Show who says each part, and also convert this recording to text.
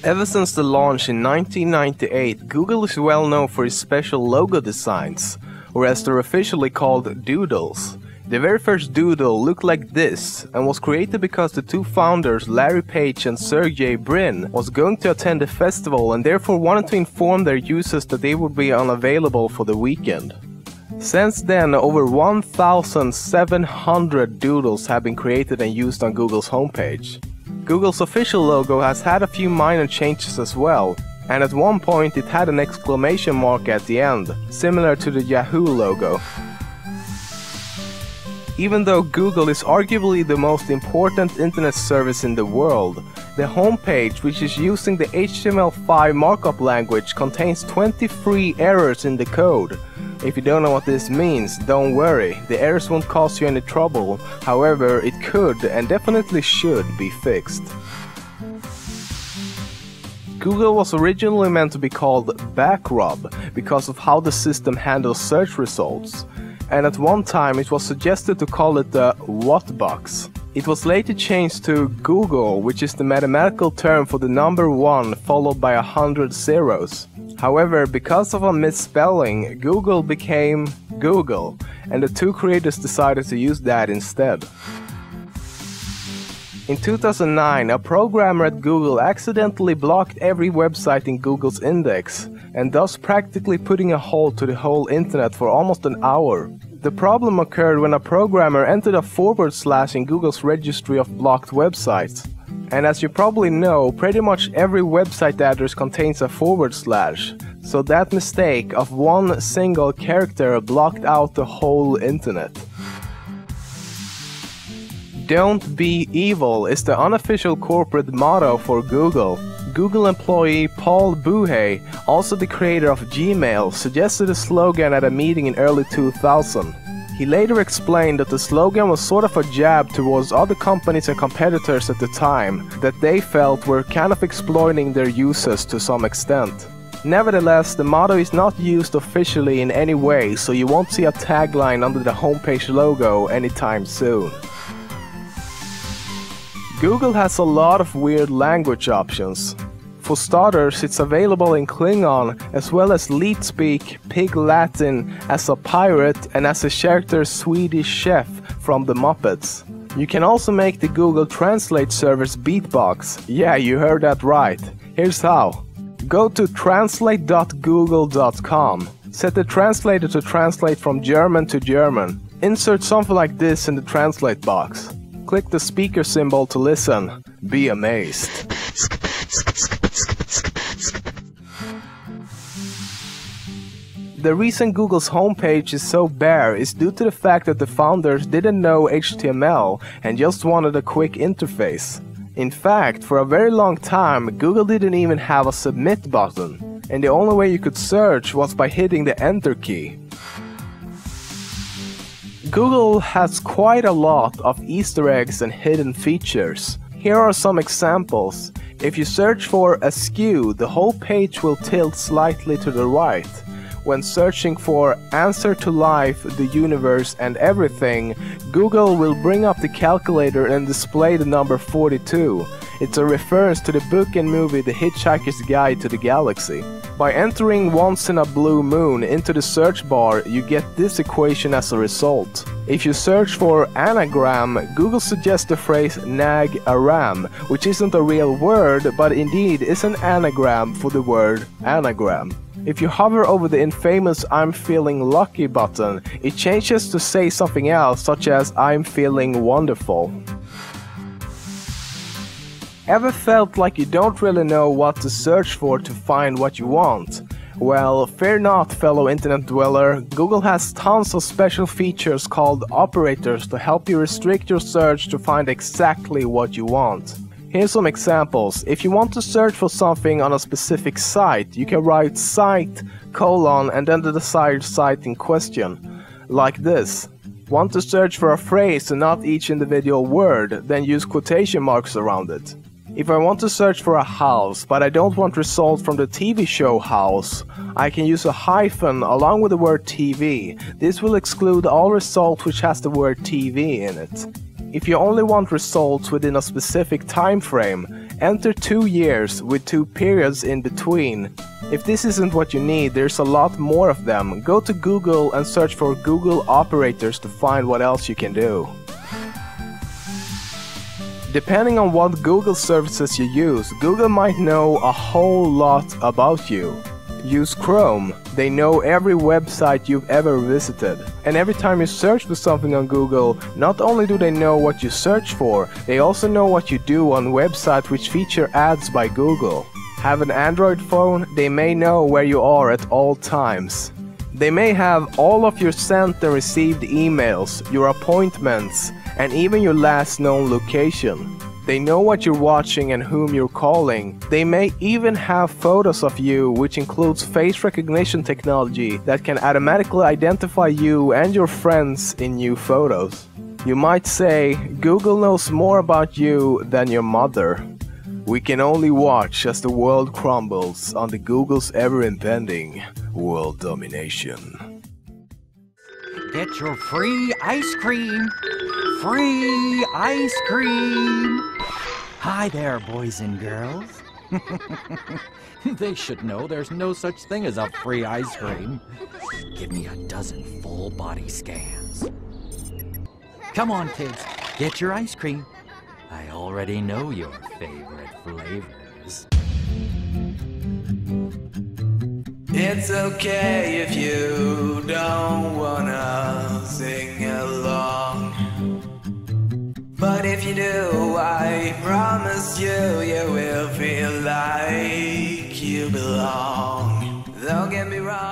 Speaker 1: Ever since the launch in 1998, Google is well known for its special logo designs, or as they're officially called, doodles. The very first doodle looked like this and was created because the two founders, Larry Page and Sergey Brin, was going to attend a festival and therefore wanted to inform their users that they would be unavailable for the weekend. Since then, over 1,700 doodles have been created and used on Google's homepage. Google's official logo has had a few minor changes as well, and at one point it had an exclamation mark at the end, similar to the Yahoo logo. Even though Google is arguably the most important internet service in the world, the homepage, which is using the HTML5 markup language, contains 23 errors in the code. If you don't know what this means, don't worry, the errors won't cause you any trouble, however it could and definitely should be fixed. Google was originally meant to be called Backrub because of how the system handles search results, and at one time it was suggested to call it the What box. It was later changed to Google, which is the mathematical term for the number 1 followed by 100 zeros. However, because of a misspelling, Google became Google, and the two creators decided to use that instead. In 2009, a programmer at Google accidentally blocked every website in Google's index, and thus practically putting a halt to the whole internet for almost an hour. The problem occurred when a programmer entered a / in Google's registry of blocked websites. And as you probably know, pretty much every website address contains a /, so that mistake of one single character blocked out the whole internet. Don't be evil is the unofficial corporate motto for Google. Google employee Paul Buhay, also the creator of Gmail, suggested a slogan at a meeting in early 2000. He later explained that the slogan was sort of a jab towards other companies and competitors at the time that they felt were kind of exploiting their users to some extent. Nevertheless, the motto is not used officially in any way, so you won't see a tagline under the homepage logo anytime soon. Google has a lot of weird language options. For starters, it's available in Klingon as well as Leetspeak, Pig Latin, as a pirate and as a character Swedish chef from the Muppets. You can also make the Google Translate service beatbox. Yeah, you heard that right. Here's how. Go to translate.google.com. Set the translator to translate from German to German. Insert something like this in the translate box. Click the speaker symbol to listen. Be amazed. The reason Google's homepage is so bare is due to the fact that the founders didn't know HTML and just wanted a quick interface. In fact, for a very long time, Google didn't even have a submit button, and the only way you could search was by hitting the enter key. Google has quite a lot of Easter eggs and hidden features. Here are some examples. If you search for askew, the whole page will tilt slightly to the right. When searching for answer to life, the universe and everything, Google will bring up the calculator and display the number 42. It's a reference to the book and movie The Hitchhiker's Guide to the Galaxy. By entering once in a blue moon into the search bar, you get this equation as a result. If you search for anagram, Google suggests the phrase nag aram, which isn't a real word, but indeed is an anagram for the word anagram. If you hover over the infamous I'm feeling lucky button, it changes to say something else, such as I'm feeling wonderful. Ever felt like you don't really know what to search for to find what you want? Well, fear not, fellow internet dweller. Google has tons of special features called operators to help you restrict your search to find exactly what you want. Here's some examples. If you want to search for something on a specific site, you can write site, and then the desired site in question. Like this. Want to search for a phrase and not each individual word, then use quotation marks around it. If I want to search for a house, but I don't want results from the TV show House, I can use a hyphen along with the word TV. This will exclude all results which has the word TV in it. If you only want results within a specific time frame, enter 2 years with 2 periods in between. If this isn't what you need, there's a lot more of them. Go to Google and search for Google operators to find what else you can do. Depending on what Google services you use, Google might know a whole lot about you. Use Chrome. They know every website you've ever visited. And every time you search for something on Google, not only do they know what you search for, they also know what you do on websites which feature ads by Google. Have an Android phone? They may know where you are at all times. They may have all of your sent and received emails, your appointments, and even your last known location. They know what you're watching and whom you're calling. They may even have photos of you, which includes face recognition technology that can automatically identify you and your friends in new photos. You might say, Google knows more about you than your mother. We can only watch as the world crumbles under Google's ever-impending world domination.
Speaker 2: Get your free ice cream! Free ice cream! Hi there, boys and girls. They should know there's no such thing as a free ice cream. Give me a dozen full body scans. Come on, kids, get your ice cream. I already know your favorite flavors.
Speaker 3: It's okay if you don't wanna sing along, but if you do, I promise you, you will feel like you belong. Don't get me wrong.